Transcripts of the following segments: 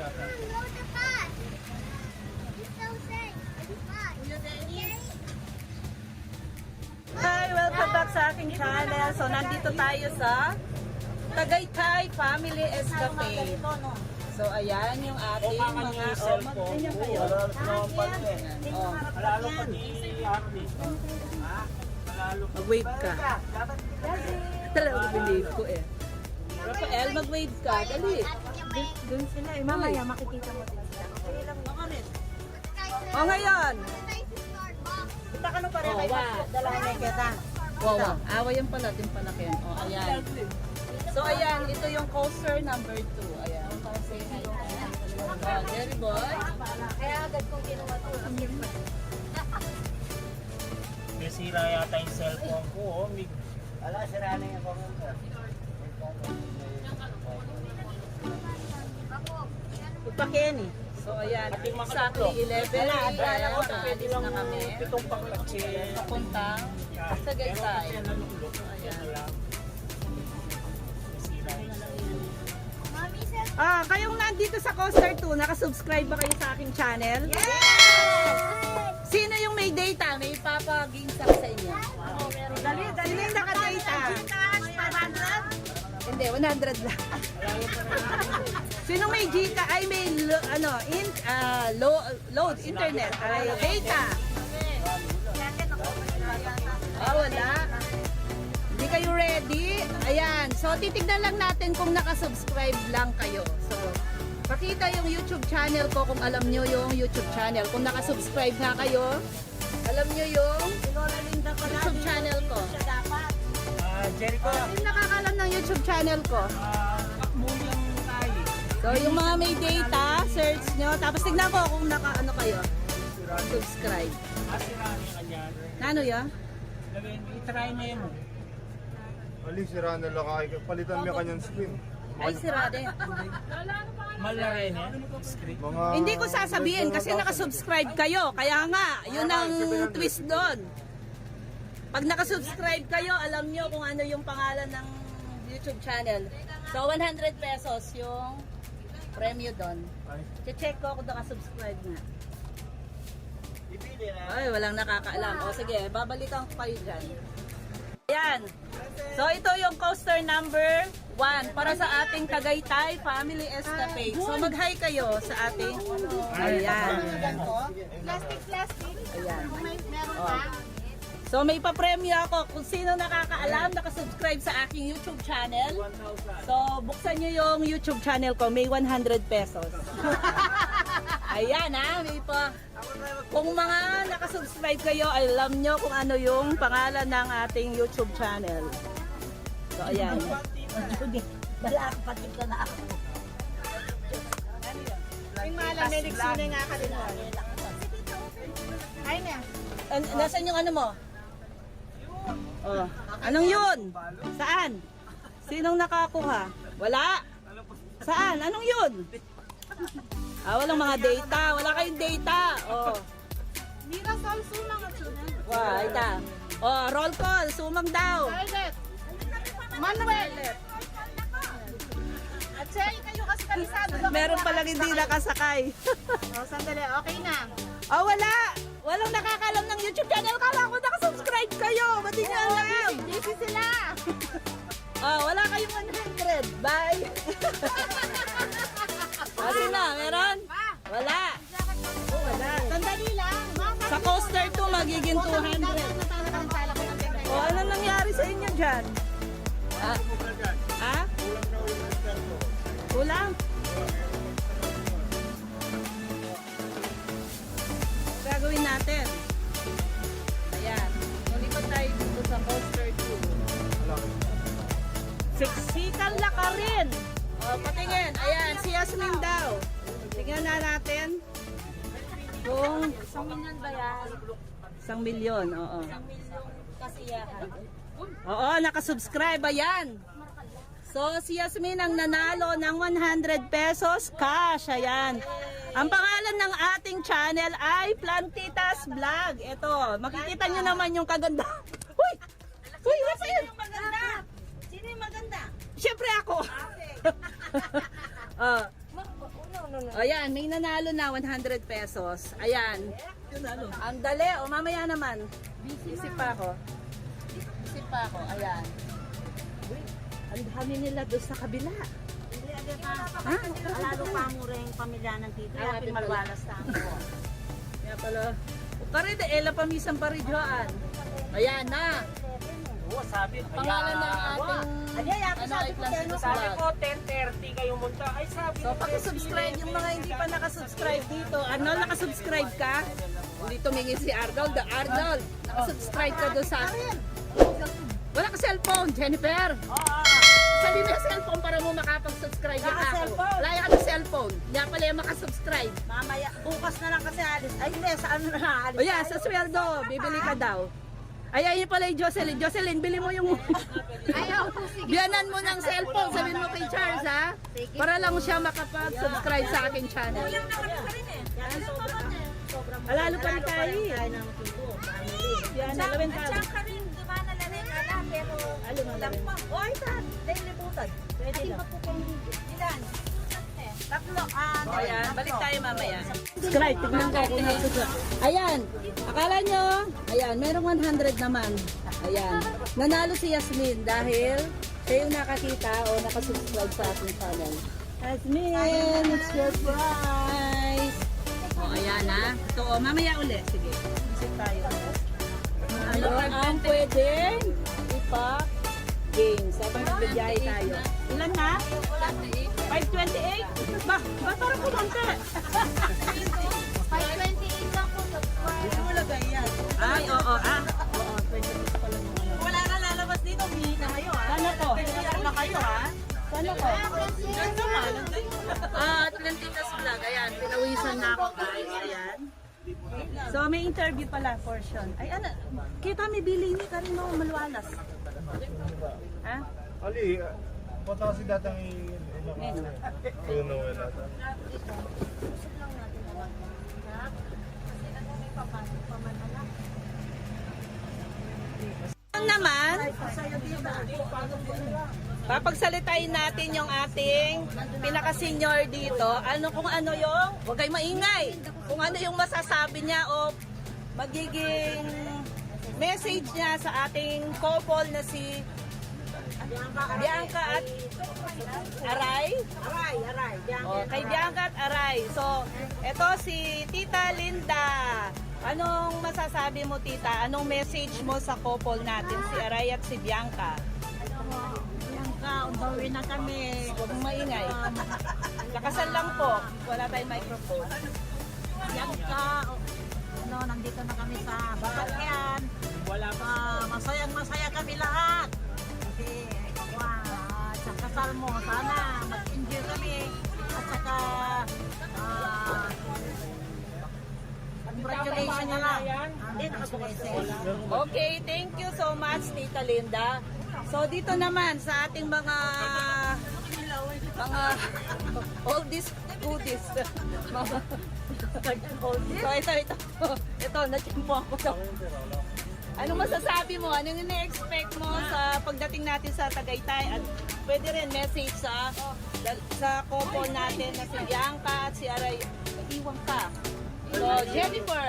Hi! Welcome back sa aking channel. So, nandito tayo sa Tagaytay Family Escape. So, ayan yung ating mga... Mag-ganyan kayo. Mag-wave ka. Talaga mag-wave ko eh. Rafael, mag-wave ka. Dali. Doon sila eh. Mamaya makikita mo din sila. O ngayon. Kita ka nung pareha kayo. Dalahan kita. Wow. Awa yung pala. Din pala kayo. O, ayan. So, ayan. Ito yung coaster number 2. Ayan. Say hi. Jerry boy. Kaya agad kong ginawa to. May sira yata yung cellphone ko. Wala, sira na yung phone ko. Ipakyan eh. So, ayan. Exactly 11 a.m. Pwede lang na kami. pitong paklatsi. Papuntang Tagaytay. So, ayan. Kayong nandito sa Coaster 2, nakasubscribe ba kayo sa aking channel? Yes! Sino yung may data? May papagings ako sa inyo. Dali. Sino yung naka-data? Hindi, 100 lang. Sino may Gcash? Ay, may load internet. Ay, data. Wala. Hindi kayo ready? Ayan. So, titignan lang natin kung nakasubscribe lang kayo. So, pakita yung YouTube channel ko kung alam nyo yung YouTube channel. Kung nakasubscribe na kayo, alam nyo yung YouTube channel ko. Jericho. Yung nakakalam ng YouTube channel ko. Akmulang tayo. So, yung mga may data, search nyo. Tapos tignan ko kung naka-ano kayo. Subscribe. Sira na yung kanyan. Nano ya? I-try na yun. Ali, sira na lakay. Palitan mo yung kanyang screen. Ay, sira din. Malari na yan. Script. Mga... Hindi ko sasabihin kasi nakasubscribe kayo. Kaya nga, yun ang twist doon. Pag nakasubscribe kayo, alam nyo kung ano yung pangalan ng YouTube channel. So, 100 pesos yung premyo doon. Check ko kung nakasubscribe na. Ay, walang nakakaalam. O sige, babalikan ko kayo dyan. Ayan. So, ito yung coaster number 1 para sa ating Tagaytay Family Escape. So, mag-hi kayo sa ating... Ayan. Plastic. Ayan. Meron pa. So, may papremyo ako kung sino nakakaalam, nakasubscribe sa aking YouTube channel. So, buksan nyo yung YouTube channel ko, may 100 pesos. Ayan ha, may pa. Kung mga nakasubscribe kayo, alam nyo kung ano yung pangalan ng ating YouTube channel. So, ayan. Dala ako, pati ka na ako. Yung malam, may nagsina nga ka din. Ay na. Nasaan yung ano mo? Oh. Anong yun? Saan? Sinong nakakuha? Wala. Saan? Anong yun? Walang mga data. Wala kayong data. Oh. Mira sa sumang at sunan. Wow, ita. Oh, roll call. Sumang daw. Toilet. Manuel. At say, kayo kasi kalisado. Meron palang hindi nakasakay. Sandali, okay na. Oh, wala. Walang nakakalam ng YouTube channel. Kala ko nakasubscribe kayo. Ba't di nyo alam? Busy sila. Oh, wala kayong 100. Bye. Kasi na, meron? Wala. Wala. Sandali lang. Sa coaster 2, magiging 200. O, ano nangyari sa inyo dyan? Ha? Kulang? Gagawin natin. Ayan. Lulipat tayo dito sa coaster 2. Siksikan laka rin. O, patingin. Ayan, si Yasmin daw. Tingnan na natin. Kung 1 million ba yan? 1 milyon, oo. Kasiyahan. Oo, nakasubscribe. Ayan. So, si Yasmin ang nanalo ng 100 pesos cash. Ayan. Ang pangalan ng ating channel ay Plantitas Vlog. Ito, makikita nyo naman yung kaganda. Uy! Uy, what's yun? Sino yung maganda? Siyempre ako. Ayan, may nanalo na 100 pesos. Ayan. Ang dali. O, mamaya naman. Isip pa ako. Isip pa ako. Ayan. Uy, ang dami nila doon sa kabila. Ha? Lalo pa mo rin pamilya ng tito. Ah, Happy Malwalas na ako. Kaya pala. Kare de ela pamisan paridyoan. Ayan na. Oo, sabi. Pangalan ng ating ay Classic Sabi Vlog. ko, 10:30 kayo munta. Ay, sabi So, pakisubscribe yung mga hindi pa nakasubscribe dito. Arnold, nakasubscribe ka? Hindi tumingin si Arnold. Arnold, nakasubscribe ka doon sa akin. Wala ka cellphone, Jennifer. Sabi mo yung cellphone para mo makapag-subscribe ka ako. Naka-cellphone. Wala ka ng cellphone. Hindi pala yung makasubscribe. Mamaya, bukas na lang kasi alis. Ay, hindi, sa ano na alis. O yan, sa sweldo, bibili ka daw. Ay, ayun pala yung Jocelyn. Jocelyn, bili mo yung... Ayaw po, sige. Biyanan mo ng cellphone, sabihin mo kay Charles, ha? Para lang siya makapag-subscribe sa aking channel. Lalo pa ni Kai. Yan, nalawin ka. Diyan ka rin, di ba nalarin ala, pero lampa. O, ay, sa daily butad. Pwede lang. Ilan? Tatlo. Ayan, balik tayo mamaya. Subscribe, tignan ko kung nag-subscribe. Ayan, akala nyo, ayan, merong 100 naman. Ayan, nanalo si Yasmin dahil siya yung nakakita o nakasubscribe sa aking channel. Yasmin, it's your prize! O, ayan ha. Ito, o, mamaya ulit. Sige, isip tayo. Ano ang pwedeng ipa-game? Sabi nagbibiyahe tayo. Ilan na? 528? Ba, parang kumante. 528 lang po. Ay, oo, Wala na lalabas dito, umihi na kayo, ha? Sana to? Na kayo, ha? Sana to? Atlanticas Vlog. Ayan, pinawisan na ako guys. Ayan. So, may interview pala portion. Ay, ano? Kita may bili ni Karino Malwalas. Ha? Ali, punta kasi datang puno wala. Naman, papagsalitain natin yung ating pinaka-senior dito. Ano kung ano yung, huwag kayo maingay. Kung ano yung masasabi niya o magiging message niya sa ating couple na si Bianca at Aray. Aray. O, kay Bianca at Aray. So, eto si Tita Linda. Anong masasabi mo, Tita? Anong message mo sa couple natin, si Aray at si Bianca? Bianca, ubawi na kami. Huwag mong maingay. Lakasal lang po. Wala tayong microphone. Bianca, nandito na kami sa Bakalyan. Wala pa. Masaya kami lahat. Kasi, sa kasal mo, sana mag-enjoy kami. At saka, congratulations na lang. Hindi, nakabukas. Okay, thank you so much, Tita Linda. So, dito naman sa ating mga oldies goodies. So, ito. Ito, natsimpo ako. Anong masasabi mo? Anong ina-expect mo sa pagdating natin sa Tagaytay? At pwede rin message sa couple natin na si Bianca at si Aray. Iwan ka. So, Jennifer.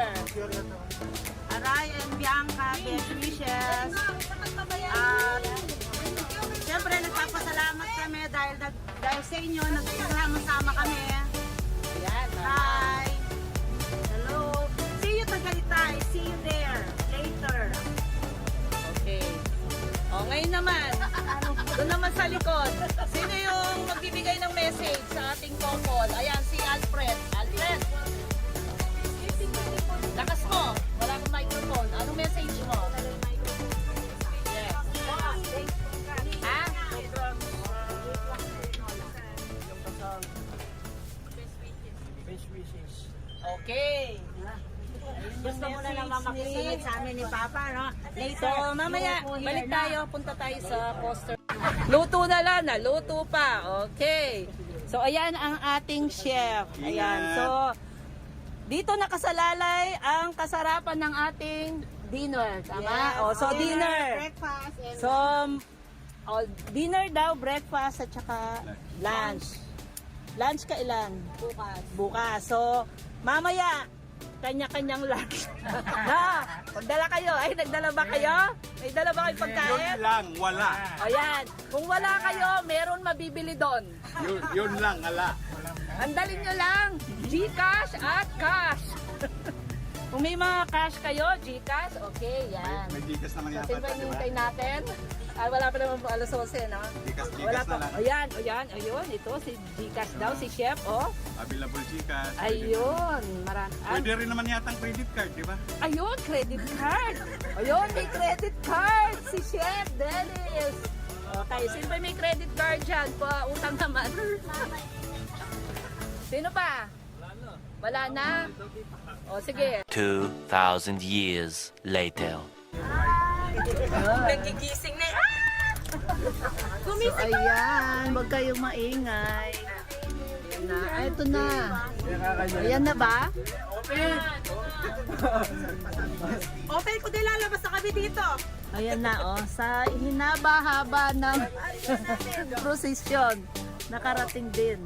Aray and Bianca, best wishes. At siyempre nagpapasalamat kami dahil sa inyo, nagsama-sama kami. Ayan. Hi! Hello! See you Tagaytay! See you there! Later! Okay. O, ngayon naman, doon naman sa likod, sino yung magbibigay ng message sa ating couple? Ayan, si Alfred. Alfred! Lakas mo! Wala akong microphone. Anong message mo? Yes. Ha? Best wishes. Okay. Gusto mo na naman makisunod sa amin ni Papa, no? So, Later! mamaya, you will hear balik na. tayo. Punta tayo sa poster. Luto na lang, naluto pa. Okay. So, ayan ang ating chef. Ayan. So, dito nakasalalay ang kasarapan ng ating dinner. Tama? Yes. O, so, dinner. Breakfast and So, dinner daw, breakfast at saka lunch. Lunch kailan? Bukas. Bukas. So, mamaya, kanya-kanyang lunch. Na, magdala kayo. Ay, nagdala ba kayo? May dala ba kayong pagkain? lang, wala. O yan. Kung wala kayo, meron mabibili doon. Yun lang, wala. Andalin nyo lang. Gcash at cash. Kung may mga cash kayo, Gcash, okay, yan. May dikas naman yata, Kasi ba di ba? hinihintay natin? Ah, wala pa naman po alas 11, no? Dikas Wala na pa. lang. Ayan, ayan, ayun. Ito, si Gcash daw, si Chef, oh. Available Gcash. Ayun, marami. Pwede rin naman yata ang credit card, di ba? Ayun, credit card. Ayun, may credit card. Si Chef Dennis. Okay, sino ba may credit card dyan? Utang naman. Sino pa? Wala na. O, sige. 2,000 years later. Nagigising na. So, ayan, huwag kayong maingay. Ayan na. Ay, ito na. Ayan na ba? Open ko din lalabas na kami dito. Ayan na, oh. Sa hinaba-haba ng prosesyon, nakarating din.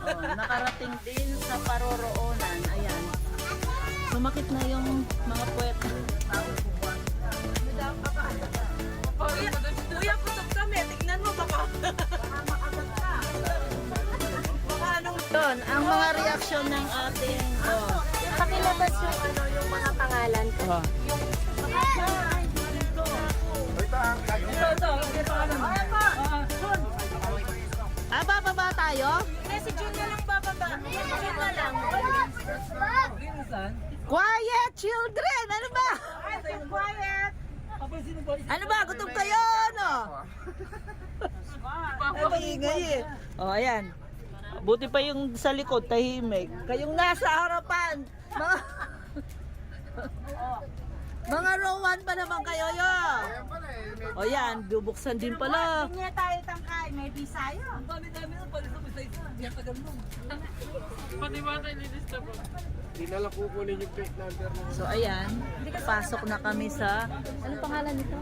Oh, nakarating din sa paroroonan. Ayan. Sumakit na yung mga puwet. Kuya, putok kami. Tignan mo baka. Baka anong... Yun, ang mga reaksyon ng ating... Oh. Pakilabas yung ano, yung mga pangalan ko. Oh. Bababa tayo? Si Jun na lang bababa. Jun na lang. Quiet, children! Ano ba? Quiet. Ano ba? Gutom kayo, ano? Ano ingay eh. O, ayan. Buti pa yung sa likod, tahimik. Kayong nasa harapan. Mga row 1 pa naman kayo, yo. O yan, bubuksan din pala. Hindi niya tayo tangkay. May bisaya. Hindi na lang kukunin yung plate number mo. So ayan, pasok na kami sa, ano pangalan nito?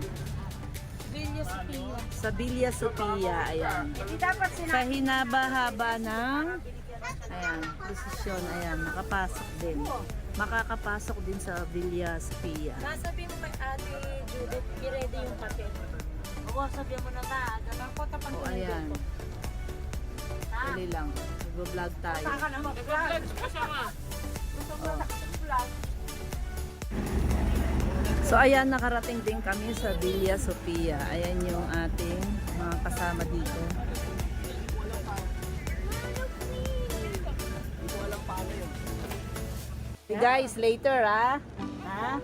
Villa Sophia. Sa Villa Sophia, ayan. Hindi dapat sila. Sa hinaba-haba ng, ayan, posisyon, ayan, nakapasok din. Makakapasok din sa Villa Sophia. Sasabihin mo kay Ate Judith, i-ready yung papel. Oo, sabihin mo na ka. Gagawin ko tapan O ayan, dali lang, nag-vlog tayo. Saka na mag-vlog. So ayan, nakarating din kami sa Villa Sophia. Ayan yung ating mga kasama dito. Hey guys, later ha? Ha?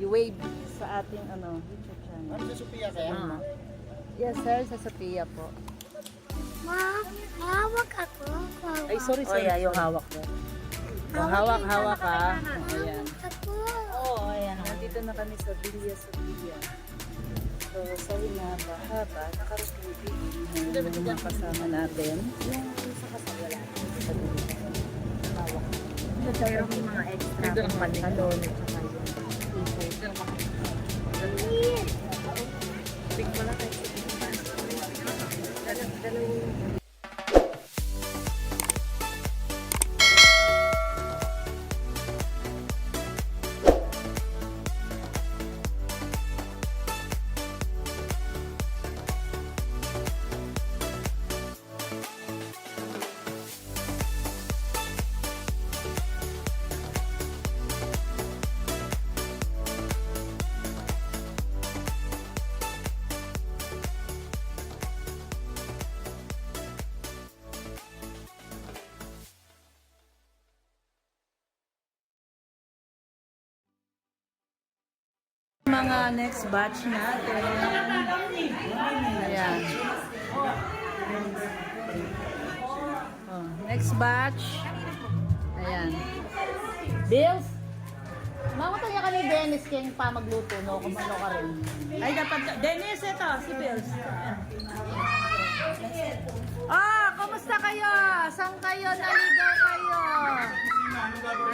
You wave sa ating ano, YouTube channel. Ano sa Sophia kaya? Yes sir, sa Sophia po. Ma, hawak ako. Ay sorry, sorry. Oh, yeah, yung hawak ko. Oh, hawak ha. Oh, ayan. Ako. Oo, ayan. Nandito na kami sa Villa Sophia. So, sa hinaba-haba, nakarating din yung mga kasama natin. Yung sa kasawala. Sa dulo. Hawak. Pero may mga extra pang pantalon at saka yung Big mo lang kayo. Mga next batch natin. Ayan. Oh, next batch. Ayan. Bills? Mamatay ka ni Dennis kayong pa magluto, no? Kung ano ka rin. Ay, dapat. Dennis, ito. Si Bills. Ah, kumusta kayo? Saan kayo? Naligaw kayo?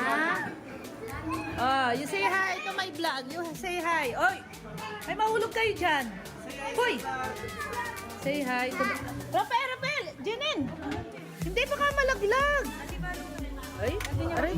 Ha? vlog. You say hi. Oy! Ay, mahulog kayo dyan. Hoy! Say hi. Rafael! Jenin! Hindi pa ka malaglag. Ay, aray.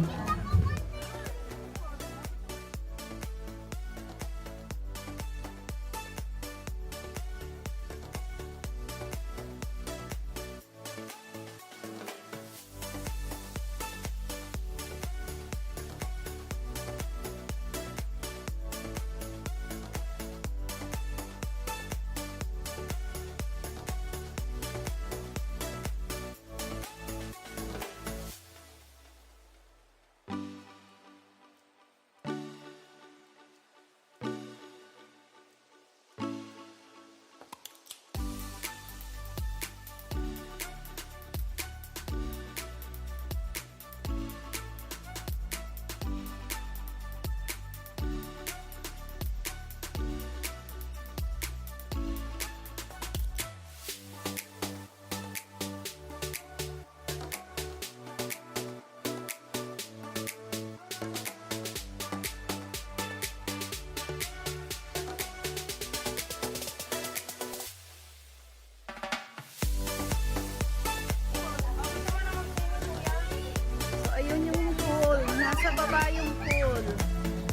So, ayun yung pool. Nasa baba yung pool.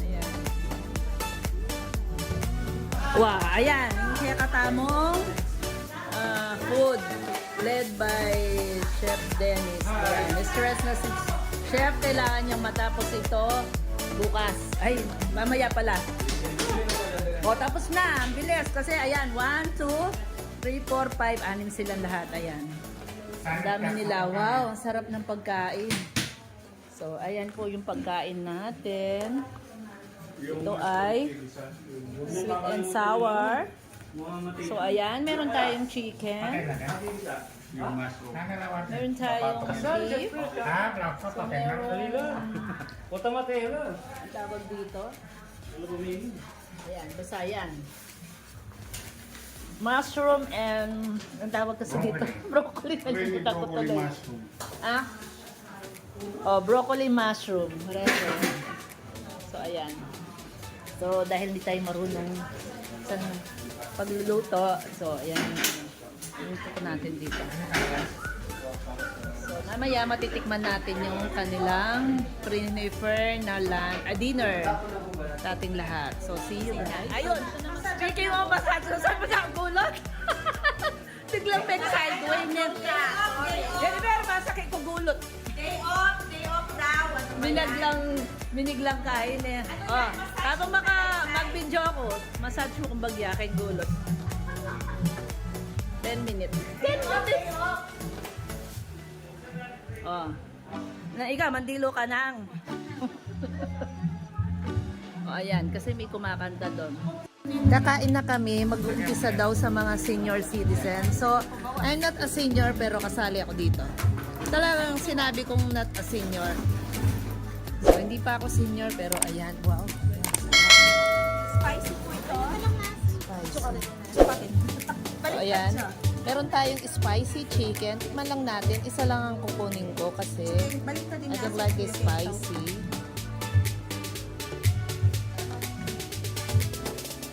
Ayan. Wow, ayan. Yung kaya katamong food led by Chef Dennis. Ayan. Stress na si Chef. Kailangan niyang matapos ito bukas. Ay, mamaya pala. O, tapos na. Ang bilis. Kasi ayan, 1, 2, 3, 4, 5, 6 silang lahat. Ayan. Ang dami nila. Wow, ang sarap ng pagkain. So, ayan po yung pagkain natin. Ito ay sweet and sour. So, ayan. Meron tayong chicken. Yung mushroom. Meron tayong beef. So, meron... Ang tawag dito. Ayan, basta yan. Mushroom and... Ang tawag kasi dito. Broccoli. Nagpupunta ko tuloy. Ah? Oh, broccoli mushroom. Pareho. So, ayan. So, dahil hindi tayo marunong sa pagluluto, so, ayan. Luto ko natin dito. So, mamaya matitikman natin yung kanilang prefer na dinner sa ating lahat. So, see you guys. Ayun! Speaking of massage, sabi na ang gulot. Biglang may sideway niya. Jennifer, masakit ko gulot. Day off daw. Miniglang kain eh. Oh, habang mag-video ako, massage mo kung bagya kay gulot. 10 minutes. 10 minutes! Oh. Na ikaw, mandilo ka nang. Oh, ayan, kasi may kumakanta doon. Kakain na kami, mag-umpisa daw sa mga senior citizen. So, I'm not a senior pero kasali ako dito. Talagang sinabi kong not a senior. So, hindi pa ako senior pero ayan, wow. Spicy po ito. Spicy. So, ayan. Meron tayong spicy chicken. Tikman lang natin. Isa lang ang kukunin ko kasi I don't like it spicy.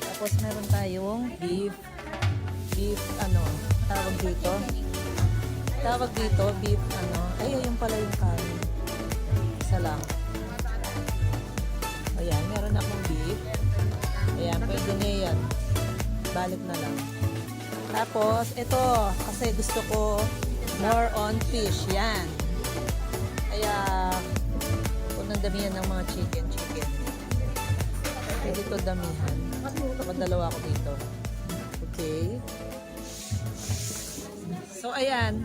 Tapos meron tayong beef. Beef, ano, tawag dito. Tawag dito, beef, ano. Ay, yung pala yung kanin. Isa lang. Ayan, meron akong beef. Ayan, pwede na yan. Balik na lang. Tapos, ito, kasi gusto ko more on fish. Yan. Kaya, kung nang damihan ng mga chicken. Pwede ito damihan. Magdalawa ako dito. Okay. So, ayan.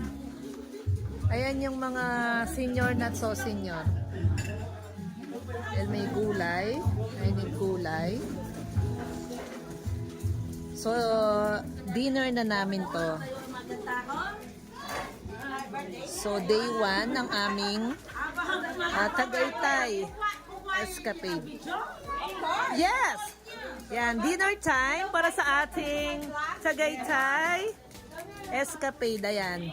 Ayan yung mga senior not so senior. Dahil may gulay. I need gulay. So, dinner na namin to. So, day 1 ng aming Tagaytay escapade. Yes! Yan, dinner time para sa ating Tagaytay escapade. Ayan.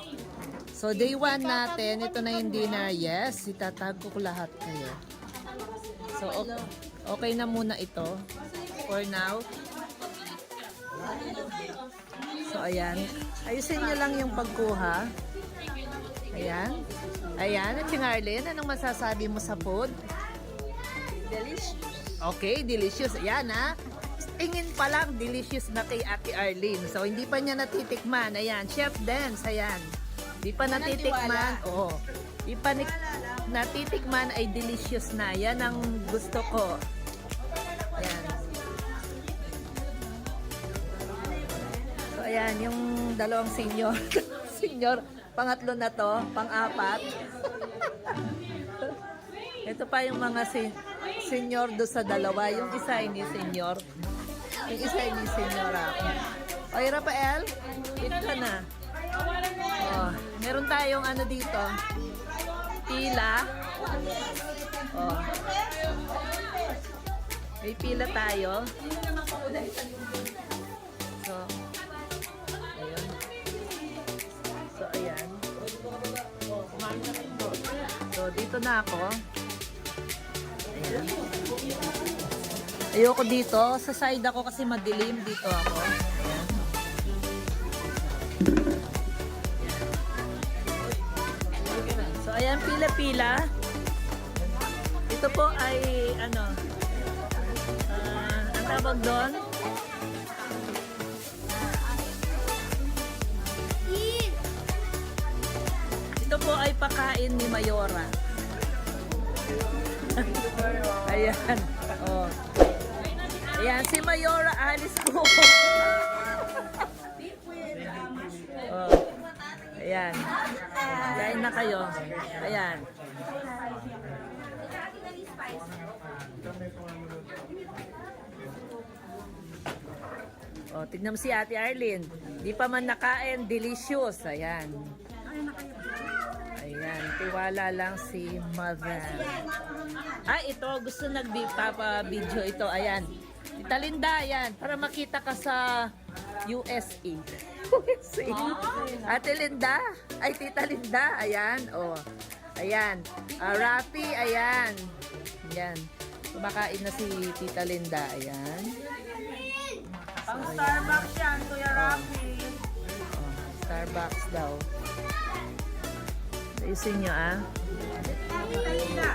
So, day 1 natin. Ito na yung dinner. Yes, itatag ko lahat kayo. So, okay. Okay na muna ito for now. So, ayan. Ayusin nyo lang yung pagkuha. Ayan. Ayan. At yung Arlene, anong masasabi mo sa food? Delicious. Okay, delicious. Ayan, ha? Tingin pa lang, delicious na kay Ate Arlene. So, hindi pa niya natitikman. Ayan, Chef Dance. Ayan. Hindi pa natitikman. Oo. Hindi pa natitikman ay delicious na. Yan ang gusto ko. Ayan. So, ayan, yung dalawang senior. Senior, pangatlo na to, pang-apat. Ito pa yung mga senior do sa dalawa. Yung isa hindi senior. Yung isa hindi senior ako. Oy, Rafael, eat ka na. Oh, meron tayong ano dito. Pila. Oh. May pila tayo. So, ayun. So, ayan. So, dito na ako. Ayan. Ayoko dito. Sa side ako kasi madilim. Dito ako. Ayan. So, ayan, pila-pila. Ito po ay, ano, ang tawag doon? Ito po ay pakain ni Mayora. Ayan. Oh. Ayan, si Mayora alis ko. Oh. Ayan. Kain na kayo. Ayan. Oh, tignan mo si Ate Arlene. Di pa man nakain, delicious. Ayan. Ayan, tiwala lang si Mother. Ay, ito, gusto nagpapa-video ito. Ayan. Tita Linda, ayan. Para makita ka sa USA. USA. Ate Linda. Ay, Tita Linda. Ayan, oh. Ayan. Rafi, ayan. Ayan. Kumakain na si Tita Linda. Ayan. Pang Starbucks yan, Kuya Rafi. Oh, Starbucks daw. Ayusin nyo, ah. Ayun na.